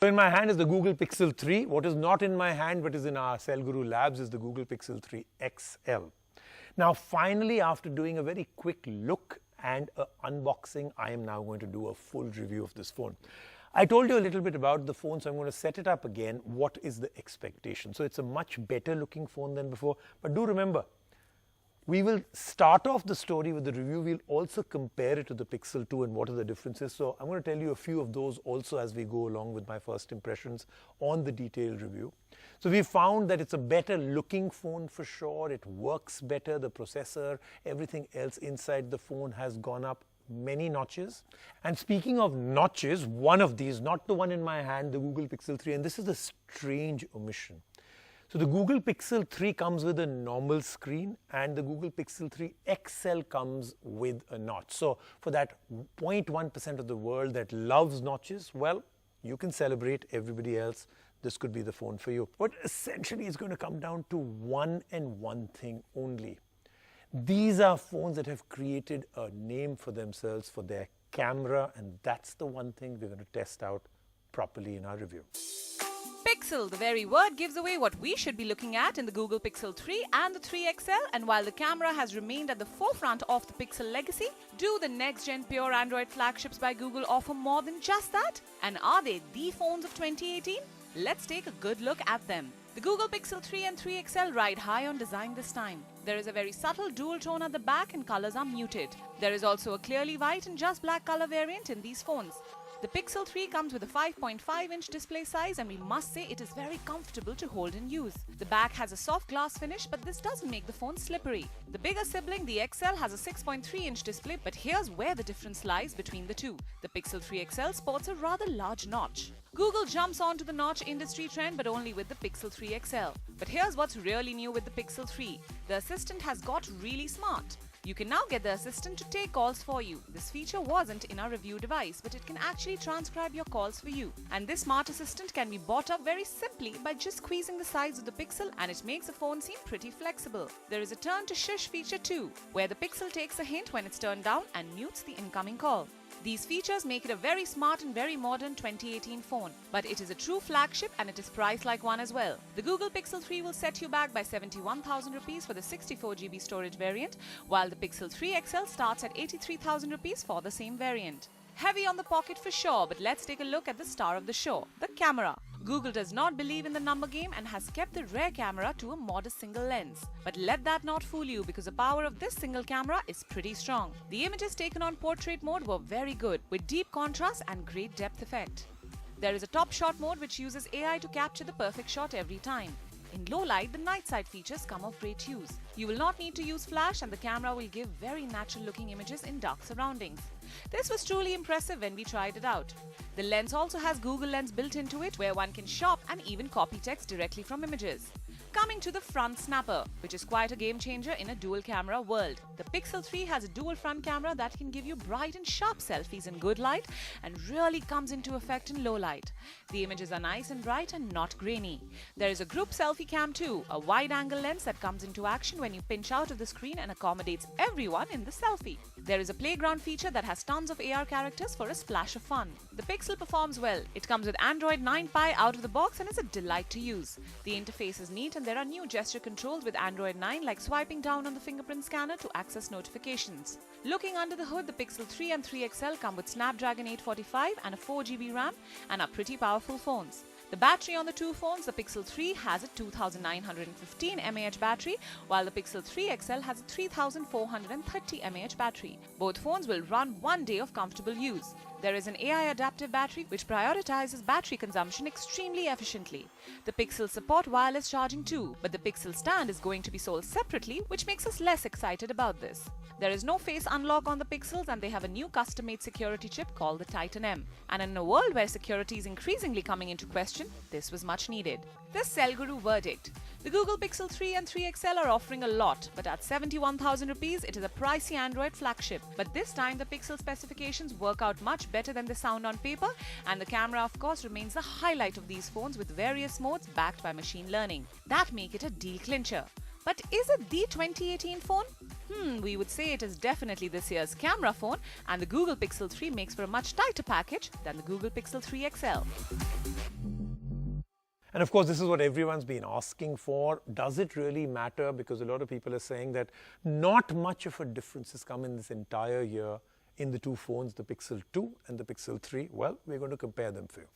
So in my hand is the Google Pixel 3. What is not in my hand but is in our CellGuru labs is the Google Pixel 3 XL. Now finally, after doing a very quick look and an unboxing, I am now going to do a full review of this phone. I told you a little bit about the phone, so I'm going to set it up again. What is the expectation? So it's a much better looking phone than before, but do remember, we will start off the story with the review. We'll also compare it to the Pixel 2 and what are the differences. So I'm going to tell you a few of those also as we go along with my first impressions on the detailed review. So we found that it's a better looking phone for sure. It works better. The processor, everything else inside the phone has gone up many notches. And speaking of notches, one of these, not the one in my hand, the Google Pixel 3, and this is a strange omission. So the Google Pixel 3 comes with a normal screen and the Google Pixel 3 XL comes with a notch. So for that 0.1% of the world that loves notches, well, you can celebrate. Everybody else, this could be the phone for you. But essentially it's going to come down to one and one thing only. These are phones that have created a name for themselves for their camera, and that's the one thing we're going to test out properly in our review. Pixel, the very word, gives away what we should be looking at in the Google Pixel 3 and the 3 XL, and while the camera has remained at the forefront of the Pixel legacy, do the next-gen pure Android flagships by Google offer more than just that? And are they the phones of 2018? Let's take a good look at them. The Google Pixel 3 and 3 XL ride high on design this time. There is a very subtle dual tone at the back and colors are muted. There is also a clearly white and just black color variant in these phones. The Pixel 3 comes with a 5.5-inch display size, and we must say it is very comfortable to hold and use. The back has a soft glass finish, but this doesn't make the phone slippery. The bigger sibling, the XL, has a 6.3-inch display, but here's where the difference lies between the two. The Pixel 3 XL sports a rather large notch. Google jumps onto the notch industry trend, but only with the Pixel 3 XL. But here's what's really new with the Pixel 3. The Assistant has got really smart. You can now get the Assistant to take calls for you. This feature wasn't in our review device, but it can actually transcribe your calls for you. And this smart Assistant can be bought up very simply by just squeezing the sides of the Pixel, and it makes the phone seem pretty flexible. There is a turn to shush feature too, where the Pixel takes a hint when it's turned down and mutes the incoming call. These features make it a very smart and very modern 2018 phone, but it is a true flagship and it is priced like one as well. The Google Pixel 3 will set you back by 71,000 rupees for the 64GB storage variant, while the Pixel 3 XL starts at 83,000 rupees for the same variant. Heavy on the pocket for sure, but let's take a look at the star of the show, the camera. Google does not believe in the number game and has kept the rear camera to a modest single lens. But let that not fool you, because the power of this single camera is pretty strong. The images taken on portrait mode were very good, with deep contrast and great depth effect. There is a top shot mode which uses AI to capture the perfect shot every time. In low light, the night side features come of great use. You will not need to use flash and the camera will give very natural looking images in dark surroundings. This was truly impressive when we tried it out. The lens also has Google Lens built into it, where one can shop and even copy text directly from images. Coming to the front snapper, which is quite a game changer in a dual camera world. The Pixel 3 has a dual front camera that can give you bright and sharp selfies in good light and really comes into effect in low light. The images are nice and bright and not grainy. There is a group selfie cam too, a wide angle lens that comes into action when you pinch out of the screen and accommodates everyone in the selfie. There is a playground feature that has tons of AR characters for a splash of fun. The Pixel performs well. It comes with Android 9 Pie out of the box and is a delight to use. The interface is neat and there are new gesture controls with Android 9, like swiping down on the fingerprint scanner to access notifications. Looking under the hood, the Pixel 3 and 3 XL come with Snapdragon 845 and a 4GB RAM and are pretty powerful phones. The battery on the two phones, the Pixel 3 has a 2915 mAh battery, while the Pixel 3 XL has a 3430 mAh battery. Both phones will run 1 day of comfortable use. There is an AI adaptive battery which prioritizes battery consumption extremely efficiently. The Pixels support wireless charging too, but the Pixel stand is going to be sold separately, which makes us less excited about this. There is no face unlock on the Pixels and they have a new custom-made security chip called the Titan M. And in a world where security is increasingly coming into question, this was much needed. The CellGuru verdict. The Google Pixel 3 and 3 XL are offering a lot, but at 71,000 rupees, it is a pricey Android flagship. But this time, the Pixel specifications work out much better than they sound on paper, and the camera, of course, remains the highlight of these phones with various modes backed by machine learning. That make it a deal clincher. But is it the 2018 phone? We would say it is definitely this year's camera phone, and the Google Pixel 3 makes for a much tighter package than the Google Pixel 3 XL. And of course, this is what everyone's been asking for. Does it really matter? Because a lot of people are saying that not much of a difference has come in this entire year in the two phones, the Pixel 2 and the Pixel 3. Well, we're going to compare them for you.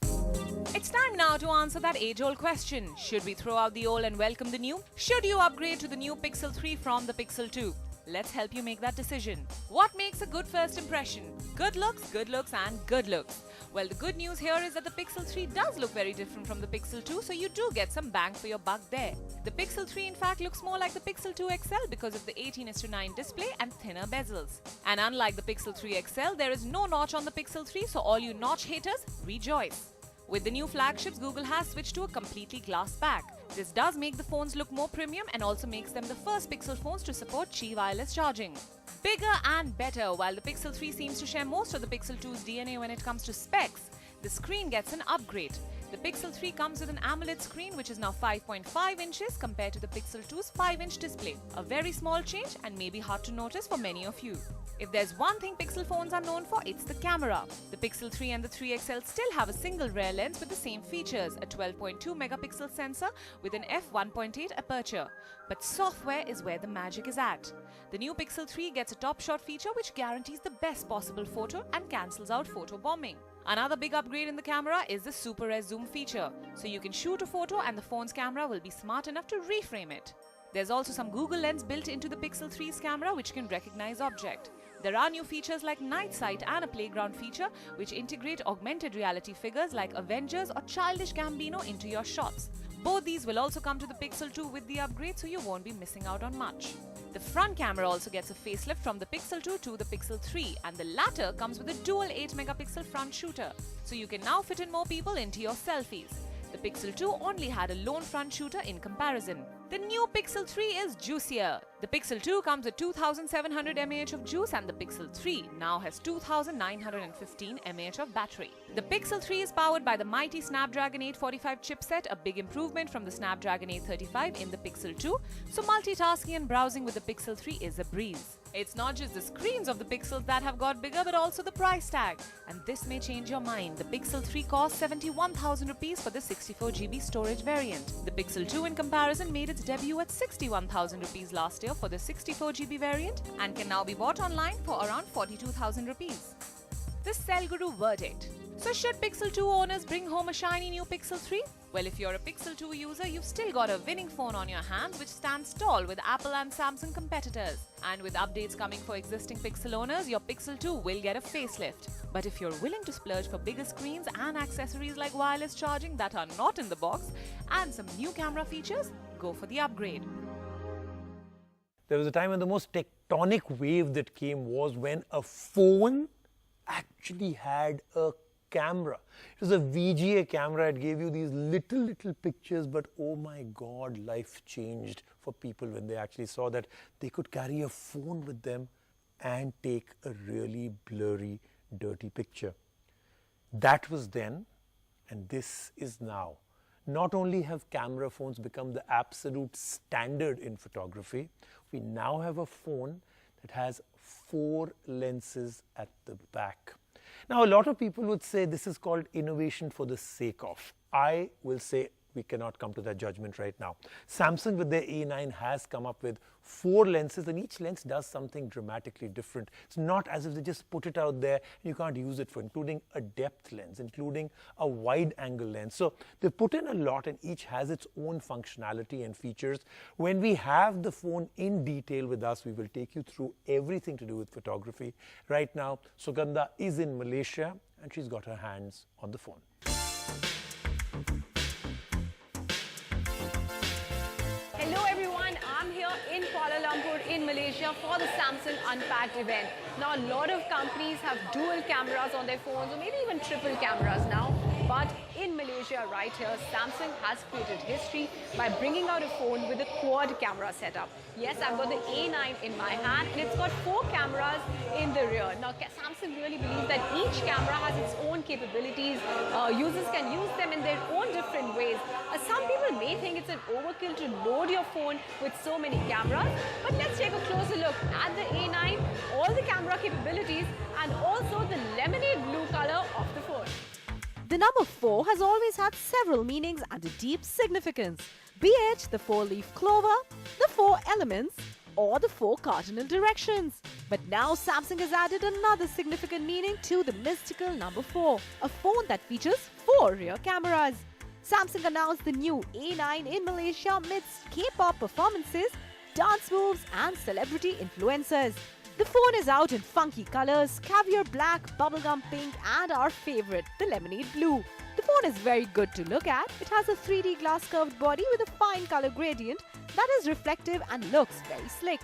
It's time now to answer that age-old question. Should we throw out the old and welcome the new? Should you upgrade to the new Pixel 3 from the Pixel 2? Let's help you make that decision. What makes a good first impression? Good looks, and good looks. Well, the good news here is that the Pixel 3 does look very different from the Pixel 2, so you do get some bang for your buck there. The Pixel 3 in fact looks more like the Pixel 2 XL because of the 18:9 display and thinner bezels. And unlike the Pixel 3 XL, there is no notch on the Pixel 3, so all you notch haters, rejoice. With the new flagships, Google has switched to a completely glass back. This does make the phones look more premium and also makes them the first Pixel phones to support Qi wireless charging. Bigger and better. While the Pixel 3 seems to share most of the Pixel 2's DNA when it comes to specs, the screen gets an upgrade. The Pixel 3 comes with an AMOLED screen which is now 5.5 inches compared to the Pixel 2's 5-inch display. A very small change and maybe hard to notice for many of you. If there's one thing Pixel phones are known for, it's the camera. The Pixel 3 and the 3 XL still have a single rear lens with the same features, a 12.2 megapixel sensor with an f1.8 aperture. But software is where the magic is at. The new Pixel 3 gets a top shot feature which guarantees the best possible photo and cancels out photo bombing. Another big upgrade in the camera is the Super Res Zoom feature, so you can shoot a photo and the phone's camera will be smart enough to reframe it. There's also some Google Lens built into the Pixel 3's camera which can recognize object. There are new features like Night Sight and a Playground feature which integrate augmented reality figures like Avengers or Childish Gambino into your shots. Both these will also come to the Pixel 2 with the upgrade, so you won't be missing out on much. The front camera also gets a facelift from the Pixel 2 to the Pixel 3, and the latter comes with a dual 8-megapixel front shooter, so you can now fit in more people into your selfies. The Pixel 2 only had a lone front shooter in comparison. The new Pixel 3 is juicier. The Pixel 2 comes with 2700 mAh of juice and the Pixel 3 now has 2915 mAh of battery. The Pixel 3 is powered by the mighty Snapdragon 845 chipset, a big improvement from the Snapdragon 835 in the Pixel 2, so multitasking and browsing with the Pixel 3 is a breeze. It's not just the screens of the Pixels that have got bigger, but also the price tag. And this may change your mind. The Pixel 3 costs 71,000 rupees for the 64GB storage variant. The Pixel 2 in comparison made its debut at 61,000 rupees last year for the 64GB variant and can now be bought online for around 42,000 rupees. The Cell Guru verdict. So should Pixel 2 owners bring home a shiny new Pixel 3? Well, if you're a Pixel 2 user, you've still got a winning phone on your hands which stands tall with Apple and Samsung competitors. And with updates coming for existing Pixel owners, your Pixel 2 will get a facelift. But if you're willing to splurge for bigger screens and accessories like wireless charging that are not in the box and some new camera features, go for the upgrade. There was a time when the most tectonic wave that came was when a phone actually had a camera. It was a VGA camera. It gave you these little pictures, but oh my God, life changed for people when they actually saw that they could carry a phone with them and take a really blurry, dirty picture. That was then, and this is now. Not only have camera phones become the absolute standard in photography, we now have a phone that has 4 lenses at the back. Now, a lot of people would say this is called innovation for the sake of. I will say we cannot come to that judgment right now. Samsung with their A9 has come up with 4 lenses, and each lens does something dramatically different. It's not as if they just put it out there and you can't use it for, including a depth lens, including a wide angle lens. So they put in a lot and each has its own functionality and features. When we have the phone in detail with us, we will take you through everything to do with photography. Right now, Sugandha is in Malaysia and she's got her hands on the phone. Hello everyone, I'm here in Kuala Lumpur in Malaysia for the Samsung Unpacked event. Now a lot of companies have dual cameras on their phones or maybe even triple cameras now. But in Malaysia right here, Samsung has created history by bringing out a phone with a quad camera setup. Yes, I've got the A9 in my hand and it's got 4 cameras in the rear. Now Samsung really believes that each camera has its own capabilities. Users can use them in their own different ways. Some people may think it's an overkill to load your phone with so many cameras, but let's take a closer look at the A9, all the camera capabilities and also the lemonade blue color of the phone. The The number 4 has always had several meanings and a deep significance, be it the 4-leaf clover, the 4 elements, or the 4 cardinal directions. But now Samsung has added another significant meaning to the mystical number 4, a phone that features 4 rear cameras. Samsung announced the new A9 in Malaysia amidst K-pop performances, dance moves and celebrity influencers. The phone is out in funky colors, caviar black, bubblegum pink and our favorite, the lemonade blue. The phone is very good to look at. It has a 3D glass curved body with a fine color gradient that is reflective and looks very slick.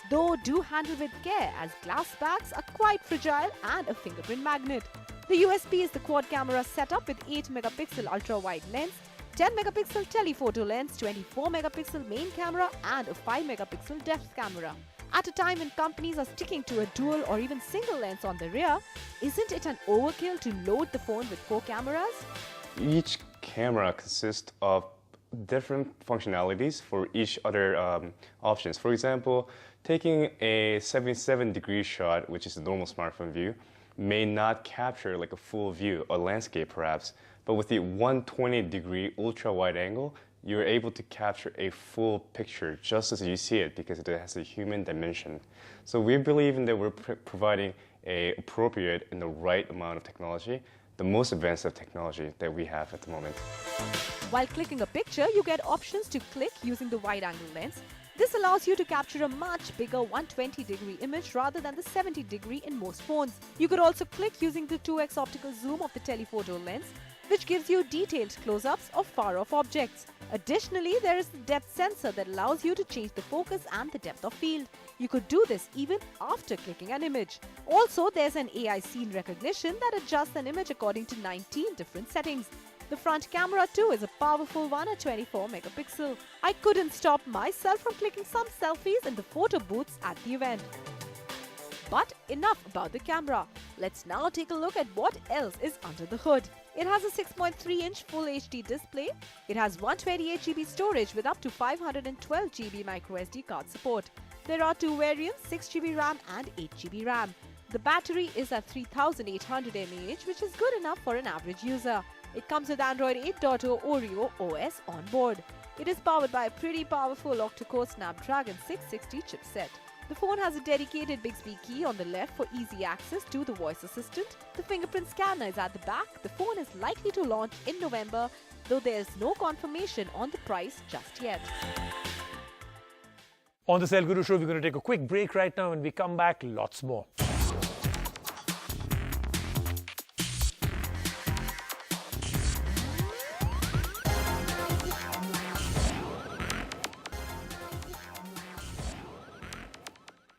Though do handle with care as glass backs are quite fragile and a fingerprint magnet. The USP is the quad camera setup with 8 megapixel ultra-wide lens, 10 megapixel telephoto lens, 24 megapixel main camera and a 5 megapixel depth camera. At a time when companies are sticking to a dual or even single lens on the rear, isn't it an overkill to load the phone with 4 cameras? Each camera consists of different functionalities for each other options. For example, taking a 77-degree shot, which is a normal smartphone view, may not capture like a full view, a landscape perhaps, but with the 120-degree ultra-wide angle, you're able to capture a full picture just as you see it because it has a human dimension. So we believe in that we're providing a appropriate and the right amount of technology, the most advanced of technology that we have at the moment. While clicking a picture, you get options to click using the wide-angle lens. This allows you to capture a much bigger 120-degree image rather than the 70-degree in most phones. You could also click using the 2x optical zoom of the telephoto lens, which gives you detailed close-ups of far-off objects. Additionally, there is the depth sensor that allows you to change the focus and the depth of field. You could do this even after clicking an image. Also, there's an AI scene recognition that adjusts an image according to 19 different settings. The front camera too is a powerful one at 24 megapixel. I couldn't stop myself from clicking some selfies in the photo booths at the event. But enough about the camera. Let's now take a look at what else is under the hood. It has a 6.3-inch Full HD display. It has 128GB storage with up to 512GB microSD card support. There are 2 variants, 6GB RAM and 8GB RAM. The battery is at 3800 mAh, which is good enough for an average user. It comes with Android 8.0 Oreo OS on board. It is powered by a pretty powerful octa-core Snapdragon 660 chipset. The phone has a dedicated Bixby key on the left for easy access to the voice assistant. The fingerprint scanner is at the back. The phone is likely to launch in November, though there is no confirmation on the price just yet. On the Cell Guru Show, we're going to take a quick break right now. When we come back, lots more.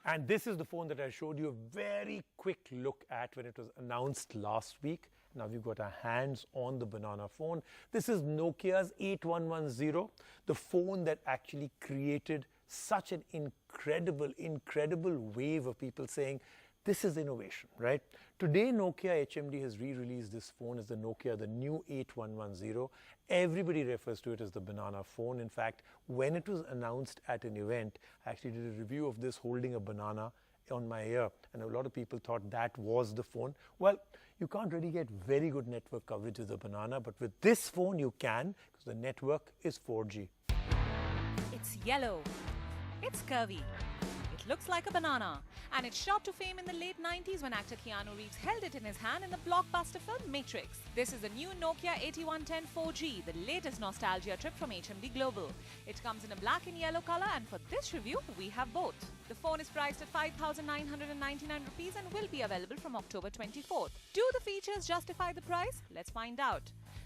And this is the phone that I showed you a very quick look at when it was announced last week. Now we've got our hands on the banana phone. This is Nokia's 8110, the phone that actually created such an incredible wave of people saying, this is innovation, right? Today, Nokia HMD has re-released this phone as the Nokia, the new 8110. Everybody refers to it as the banana phone. In fact, when it was announced at an event, I actually did a review of this holding a banana on my ear, and a lot of people thought that was the phone. Well, you can't really get very good network coverage with a banana, but with this phone you can, because the network is 4G. It's yellow. It's curvy. It looks like a banana. And it shot to fame in the late 90s when actor Keanu Reeves held it in his hand in the blockbuster film Matrix. This is the new Nokia 8110 4G, the latest nostalgia trip from HMD Global. It comes in a black and yellow color, and for this review, we have both. The phone is priced at 5,999 rupees and will be available from October 24th. Do the features justify the price? Let's find out.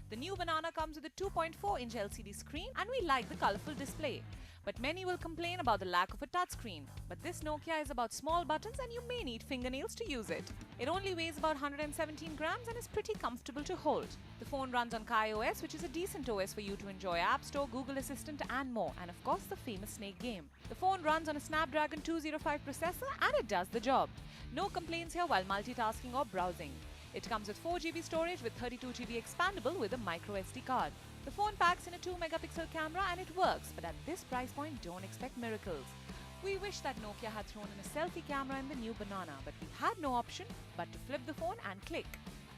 The new banana comes with a 2.4-inch LCD screen, and we like the colorful display. But many will complain about the lack of a touchscreen. But this Nokia is about small buttons and you may need fingernails to use it. It only weighs about 117 grams and is pretty comfortable to hold. The phone runs on KaiOS, which is a decent OS for you to enjoy App Store, Google Assistant and more. And of course, the famous Snake game. The phone runs on a Snapdragon 205 processor and it does the job. No complaints here while multitasking or browsing. It comes with 4GB storage with 32GB expandable with a microSD card. The phone packs in a 2-megapixel camera and it works, but at this price point, don't expect miracles. We wish that Nokia had thrown in a selfie camera in the new banana, but we had no option but to flip the phone and click.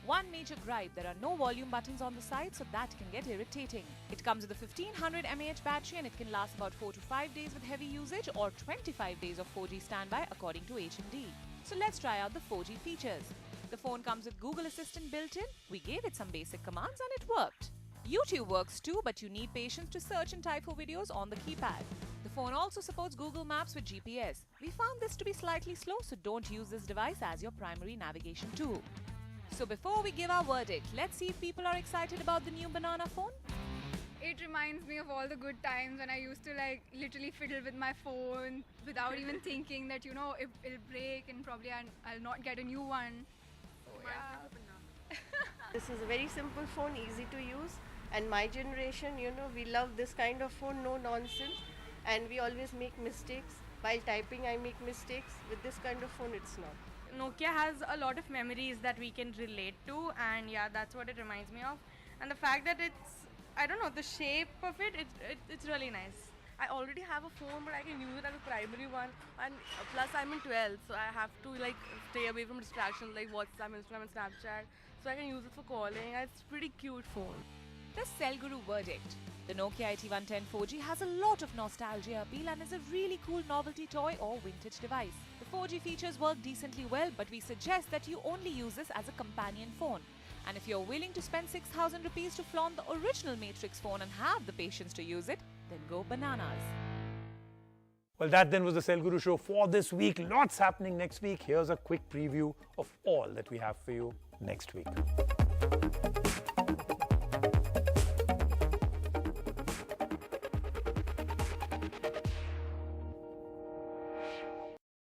One major gripe, there are no volume buttons on the side, so that can get irritating. It comes with a 1500 mAh battery and it can last about 4 to 5 days with heavy usage or 25 days of 4G standby according to HMD. So let's try out the 4G features. The phone comes with Google Assistant built in. We gave it some basic commands and it worked. YouTube works too, but you need patience to search and type for videos on the keypad. The phone also supports Google Maps with GPS. We found this to be slightly slow, so don't use this device as your primary navigation tool. So before we give our verdict, let's see if people are excited about the new Banana phone. It reminds me of all the good times when I used to like literally fiddle with my phone without even thinking that, you know, it'll break and probably I'll not get a new one. So, yeah. This is a very simple phone, easy to use, and my generation, you know, we love this kind of phone, no nonsense, and we always make mistakes. While typing, I make mistakes. With this kind of phone, it's not. Nokia has a lot of memories that we can relate to, and yeah, that's what it reminds me of. And the fact that it's, I don't know, the shape of it's really nice. I already have a phone, but I can use it as a primary one, and plus I'm in 12th, so I have to like stay away from distractions like WhatsApp, Instagram and Snapchat, so I can use it for calling. It's a pretty cute phone. The Cellguru verdict. The Nokia 8110 4G has a lot of nostalgia appeal and is a really cool novelty toy or vintage device. The 4G features work decently well, but we suggest that you only use this as a companion phone. And if you're willing to spend 6,000 rupees to flaunt the original Matrix phone and have the patience to use it, then go bananas. Well, that then was the Cellguru show for this week. Lots happening next week. Here's a quick preview of all that we have for you next week.